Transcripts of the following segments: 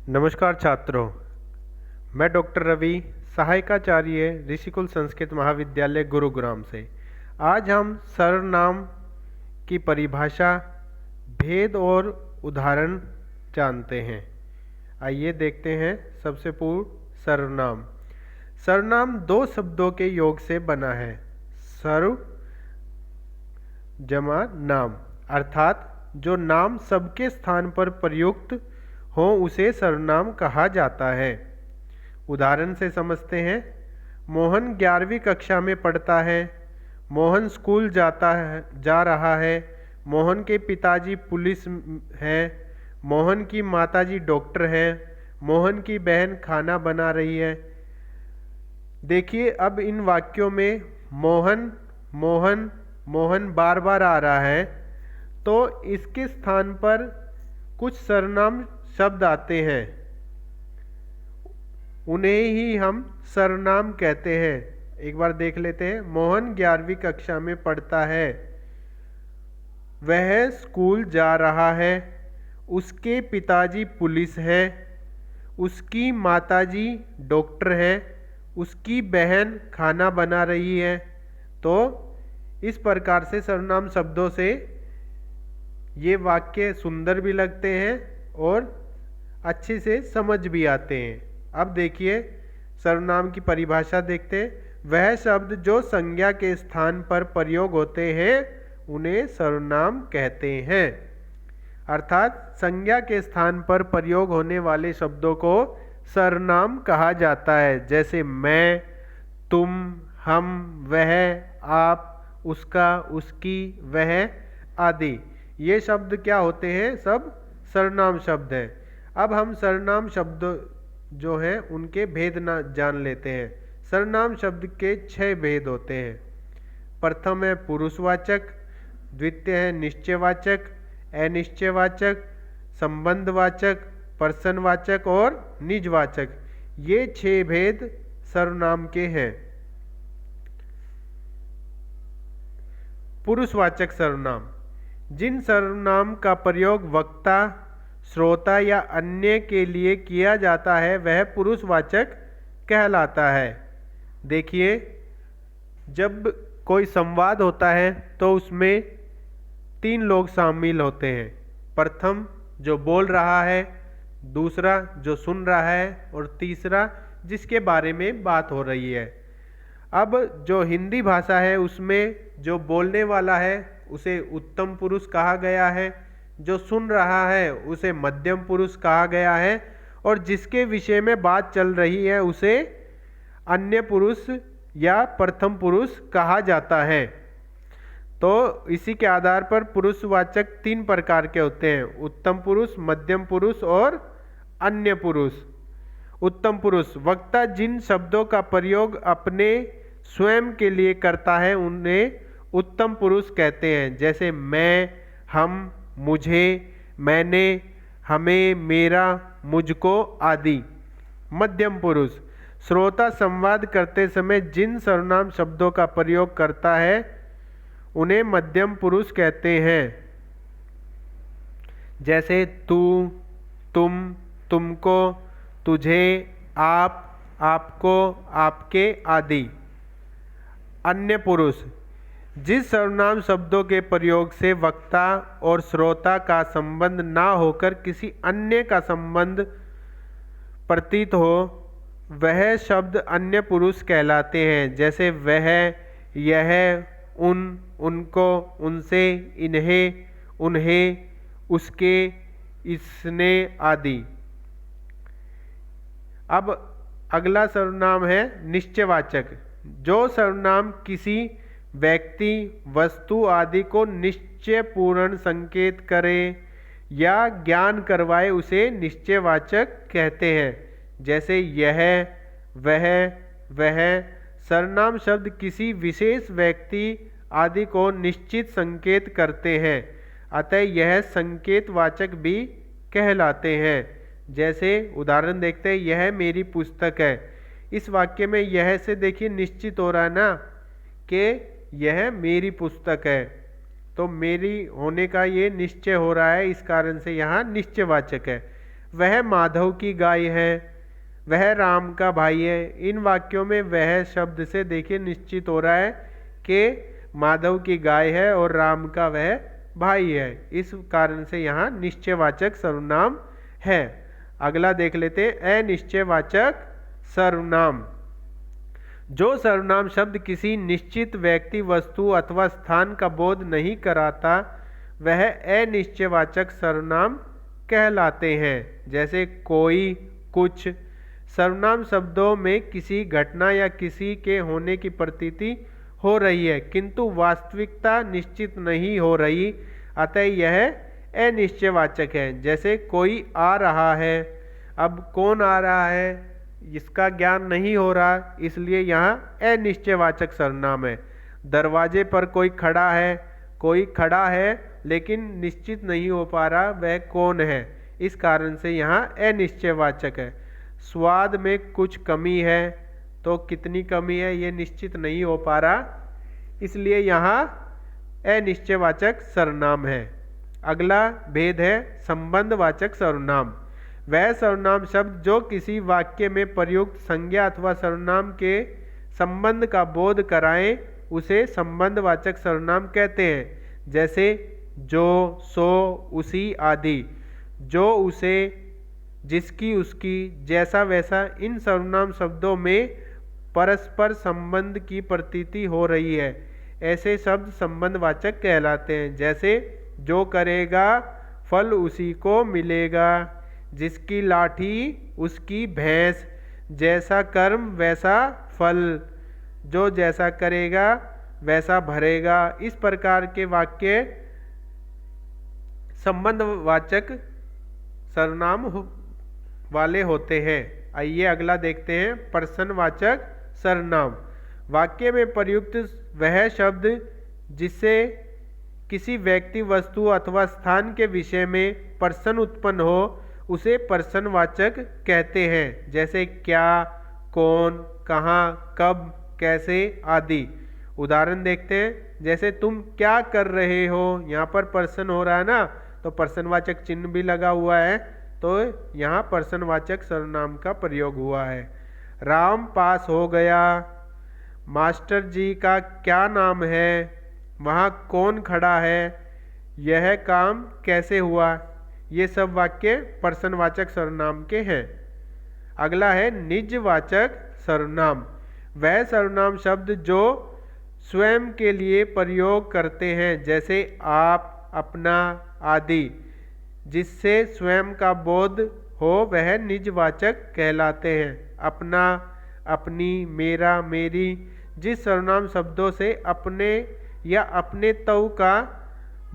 नमस्कार छात्रों, मैं डॉक्टर रवि, सहायकाचार्य ऋषिकुल संस्कृत महाविद्यालय गुरुग्राम से। आज हम सर्वनाम की परिभाषा, भेद और उदाहरण जानते हैं। आइए देखते हैं। सबसे पूर्व सर्वनाम। सर्वनाम दो शब्दों के योग से बना है। सर्व जमा नाम, अर्थात जो नाम सबके स्थान पर प्रयुक्त हो उसे सर्वनाम कहा जाता है। उदाहरण से समझते हैं। मोहन 11वीं कक्षा में पढ़ता है। मोहन स्कूल जा रहा है। मोहन के पिताजी पुलिस हैं। मोहन की माताजी डॉक्टर हैं। मोहन की बहन खाना बना रही है। देखिए, अब इन वाक्यों में मोहन मोहन मोहन बार बार आ रहा है, तो इसके स्थान पर कुछ सर्वनाम शब्द आते हैं, उन्हें ही हम सर्वनाम कहते हैं। एक बार देख लेते हैं। मोहन 11वीं कक्षा में पढ़ता है। वह स्कूल जा रहा है। उसके पिताजी पुलिस है। उसकी माताजी डॉक्टर है। उसकी बहन खाना बना रही है। तो इस प्रकार से सर्वनाम शब्दों से ये वाक्य सुंदर भी लगते हैं और अच्छे से समझ भी आते हैं। अब देखिए, सर्वनाम की परिभाषा देखते हैं। वह शब्द जो संज्ञा के स्थान पर प्रयोग होते हैं उन्हें सर्वनाम कहते हैं। अर्थात संज्ञा के स्थान पर प्रयोग होने वाले शब्दों को सर्वनाम कहा जाता है। जैसे मैं, तुम, हम, वह, आप, उसका, उसकी, वह आदि। ये शब्द क्या होते हैं? सब सर्वनाम शब्द हैं। अब हम सर्वनाम शब्द जो हैं उनके भेद जान लेते हैं। सर्वनाम शब्द के 6 भेद होते हैं। प्रथम है पुरुषवाचक, द्वितीय है निश्चयवाचक, अनिश्चयवाचक, संबंधवाचक, प्रश्नवाचक और निजवाचक। ये 6 भेद सर्वनाम के हैं। पुरुषवाचक सर्वनाम। जिन सर्वनाम का प्रयोग वक्ता, श्रोता या अन्य के लिए किया जाता है वह पुरुषवाचक कहलाता है। देखिए, जब कोई संवाद होता है तो उसमें 3 लोग शामिल होते हैं। प्रथम जो बोल रहा है, दूसरा जो सुन रहा है और तीसरा जिसके बारे में बात हो रही है। अब जो हिंदी भाषा है उसमें जो बोलने वाला है उसे उत्तम पुरुष कहा गया है, जो सुन रहा है उसे मध्यम पुरुष कहा गया है और जिसके विषय में बात चल रही है उसे अन्य पुरुष या प्रथम पुरुष कहा जाता है। तो इसी के आधार पर पुरुषवाचक 3 प्रकार के होते हैं: उत्तम पुरुष, मध्यम पुरुष और अन्य पुरुष। उत्तम पुरुष वक्ता जिन शब्दों का प्रयोग अपने स्वयं के लिए करता है उन्हें उत्तम पुरुष कहते हैं। जैसे मैं, हम, मुझे, मैंने, हमें, मेरा, मुझको आदि। मध्यम पुरुष श्रोता संवाद करते समय जिन सर्वनाम शब्दों का प्रयोग करता है उन्हें मध्यम पुरुष कहते हैं। जैसे तू, तुम, तुमको, तुझे, आप, आपको, आपके आदि। अन्य पुरुष जिस सर्वनाम शब्दों के प्रयोग से वक्ता और श्रोता का संबंध ना होकर किसी अन्य का संबंध प्रतीत हो वह शब्द अन्य पुरुष कहलाते हैं। जैसे वह, यह, उन, उनको, उनसे, इन्हें, उन्हें, उसके, इसने आदि। अब अगला सर्वनाम है निश्चयवाचक। जो सर्वनाम किसी व्यक्ति, वस्तु आदि को निश्चयपूर्ण संकेत करे या ज्ञान करवाए उसे निश्चयवाचक कहते हैं। जैसे यह, वह। सर्वनाम शब्द किसी विशेष व्यक्ति आदि को निश्चित संकेत करते हैं, अतः यह संकेतवाचक भी कहलाते हैं। जैसे उदाहरण देखते हैं, यह मेरी पुस्तक है। इस वाक्य में यह से देखिए निश्चित हो रहा है ना कि यह मेरी पुस्तक है, तो मेरी होने का ये निश्चय हो रहा है, इस कारण से यहाँ निश्चयवाचक है। वह माधव की गाय है, वह राम का भाई है। इन वाक्यों में वह शब्द से देखिए निश्चित हो रहा है कि माधव की गाय है और राम का वह भाई है। इस कारण से यहाँ निश्चयवाचक सर्वनाम है। अगला देख लेते हैं, अनिश्चयवाचक सर्वनाम। जो सर्वनाम शब्द किसी निश्चित व्यक्ति, वस्तु अथवा स्थान का बोध नहीं कराता वह अनिश्चयवाचक सर्वनाम कहलाते हैं। जैसे कोई, कुछ। सर्वनाम शब्दों में किसी घटना या किसी के होने की प्रतीति हो रही है किंतु वास्तविकता निश्चित नहीं हो रही, अतः यह अनिश्चयवाचक है। जैसे कोई आ रहा है, अब कौन आ रहा है इसका ज्ञान नहीं हो रहा, इसलिए यहाँ अनिश्चयवाचक सर्वनाम है। दरवाजे पर कोई खड़ा है, कोई खड़ा है लेकिन निश्चित नहीं हो पा रहा वह कौन है, इस कारण से यहाँ अनिश्चयवाचक है। स्वाद में कुछ कमी है, तो कितनी कमी है ये निश्चित नहीं हो पा रहा, इसलिए यहाँ अनिश्चयवाचक सर्वनाम है। अगला भेद है संबंधवाचक सर्वनाम। वह सर्वनाम शब्द जो किसी वाक्य में प्रयुक्त संज्ञा अथवा सर्वनाम के संबंध का बोध कराएं उसे संबंधवाचक सर्वनाम कहते हैं। जैसे जो, सो, उसी आदि। जो, उसे, जिसकी, उसकी, जैसा, वैसा, इन सर्वनाम शब्दों में परस्पर संबंध की प्रतीति हो रही है, ऐसे शब्द संबंधवाचक कहलाते हैं। जैसे जो करेगा फल उसी को मिलेगा, जिसकी लाठी उसकी भैंस, जैसा कर्म वैसा फल, जो जैसा करेगा वैसा भरेगा। इस प्रकार के वाक्य संबंधवाचक सर्वनाम वाले होते हैं। आइए अगला देखते हैं प्रश्नवाचक सर्वनाम। वाक्य में प्रयुक्त वह शब्द जिससे किसी व्यक्ति, वस्तु अथवा स्थान के विषय में प्रश्न उत्पन्न हो उसे प्रश्नवाचक कहते हैं। जैसे क्या, कौन, कहाँ, कब, कैसे आदि। उदाहरण देखते हैं, जैसे तुम क्या कर रहे हो, यहाँ पर प्रश्न हो रहा है ना, तो प्रश्नवाचक चिन्ह भी लगा हुआ है, तो यहाँ प्रश्नवाचक सर्वनाम का प्रयोग हुआ है। राम पास हो गया, मास्टर जी का क्या नाम है, वहाँ कौन खड़ा है, यह काम कैसे हुआ, ये सब वाक्य प्रश्नवाचक सर्वनाम के हैं। अगला है निजवाचक सर्वनाम। वह सर्वनाम शब्द जो स्वयं के लिए प्रयोग करते हैं, जैसे आप, अपना आदि, जिससे स्वयं का बोध हो वह निजवाचक कहलाते हैं। अपना, अपनी, मेरा, मेरी, जिस सर्वनाम शब्दों से अपने या अपने तव का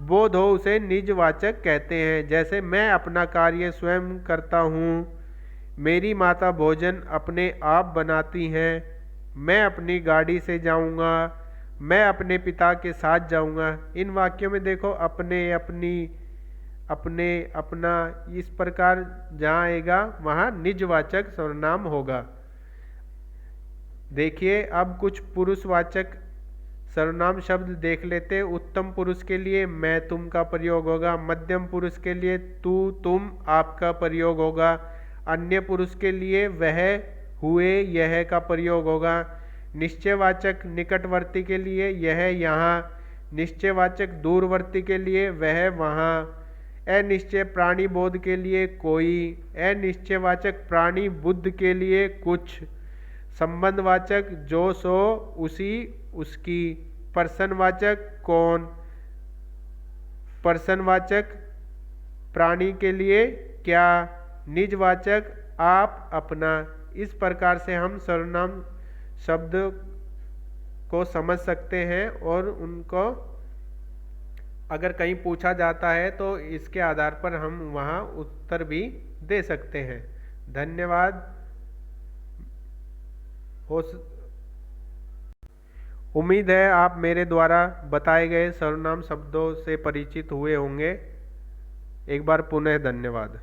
बोध हो उसे निजवाचक कहते हैं। जैसे मैं अपना कार्य स्वयं करता हूँ, मेरी माता भोजन अपने आप बनाती हैं, मैं अपनी गाड़ी से जाऊँगा, मैं अपने पिता के साथ जाऊँगा। इन वाक्यों में देखो अपने, अपनी, अपने, अपना, इस प्रकार जहाँ आएगा वहाँ निजवाचक सर्वनाम होगा। देखिए अब कुछ पुरुषवाचक सर्वनाम शब्द देख लेते हैं। उत्तम पुरुष के लिए मैं, तुम का प्रयोग होगा। मध्यम पुरुष के लिए तू, तुम, आप का प्रयोग होगा। अन्य पुरुष के लिए वह, हुए, यह का प्रयोग होगा। निश्चयवाचक निकटवर्ती के लिए यह, यहाँ। निश्चयवाचक दूरवर्ती के लिए वह, वहाँ। अनिश्चय प्राणी बोध के लिए कोई। अनिश्चयवाचक प्राणी बुद्ध के लिए कुछ। संबंधवाचक जो, सो, उसी, उसकी। प्रश्नवाचक कौन। प्रश्नवाचक प्राणी के लिए क्या। निजवाचक आप, अपना। इस प्रकार से हम सर्वनाम शब्द को समझ सकते हैं और उनको अगर कहीं पूछा जाता है तो इसके आधार पर हम वहाँ उत्तर भी दे सकते हैं। धन्यवाद। उम्मीद है आप मेरे द्वारा बताए गए सर्वनाम शब्दों से परिचित हुए होंगे। एक बार पुनः धन्यवाद।